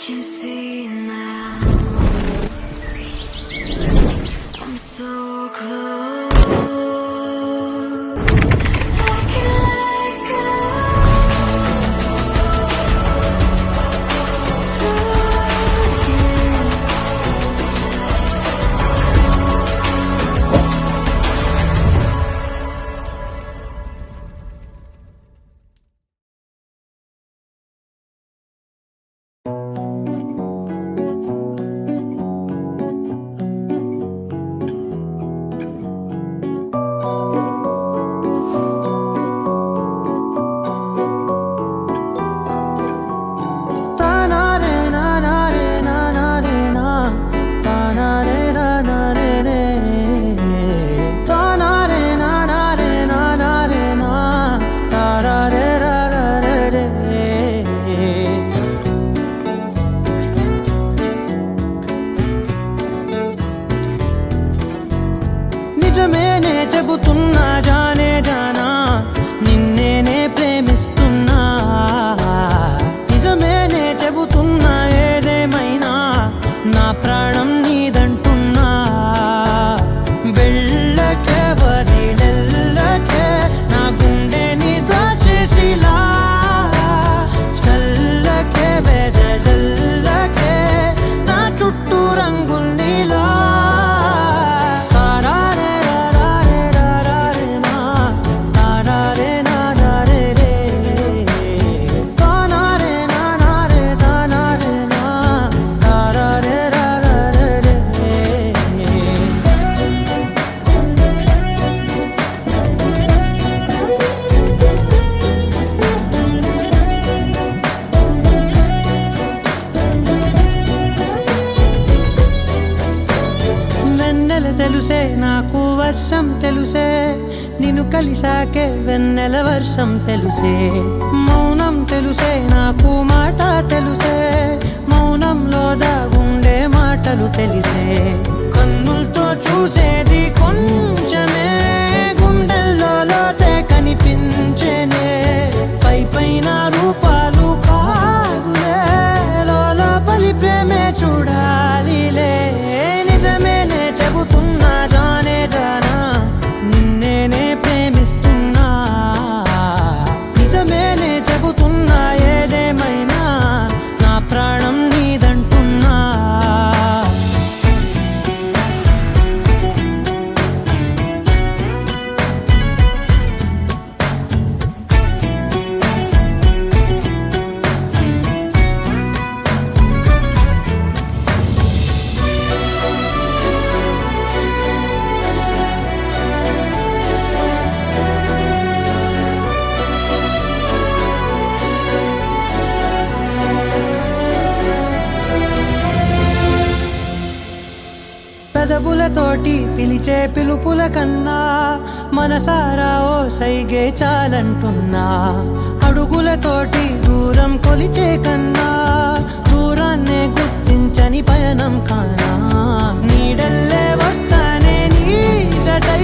can see now. I'm so close. I can let go. నిజమేనే చెబుతున్నా జానే జానా నిన్నేనే ప్రేమిస్తున్నా నిజమేనే చెబుతున్నా ఏదేమైనా నా ప్రాణం నీదంటున్నా వెళ్ళకే వదిలెల్లకే నా గుండెని దాచేసిలా చల్లకే వెదజల్లకే నా చుట్టూ రంగుల్నిలా తెలుసే నాకు వర్షం తెలుసే నిన్ను కలిసాకే వెన్నెల వర్షం తెలుసే మౌనం తెలుసే నాకు మాట తెలుసే మౌనంలో దాగుండే మాటలు తెలిసే కన్నులతో చూసేది కొంచెమే గుండెల్లో లోతే కనిపించేనే పై పైన రూపాలు కాదులే లోపలి ప్రేమే చూడాలిలే నిజమేనే చెబుతున్నా జానే జానా నిన్నేనే ప్రేమిస్తున్నా నిజమేనే చెబుతున్నా ఏదేమైనా నా ప్రాణం నీదంటున్నా పెదవులతోటి పిలిచే పిలుపుల కన్నా మనసారా ఓ సైగే చాలంటున్నా అడుగులతోటి దూరం కొలిచే కన్నా దూరాన్నే గుర్తించని పయనం కానా నీడల్లే వస్తానే నీ జటై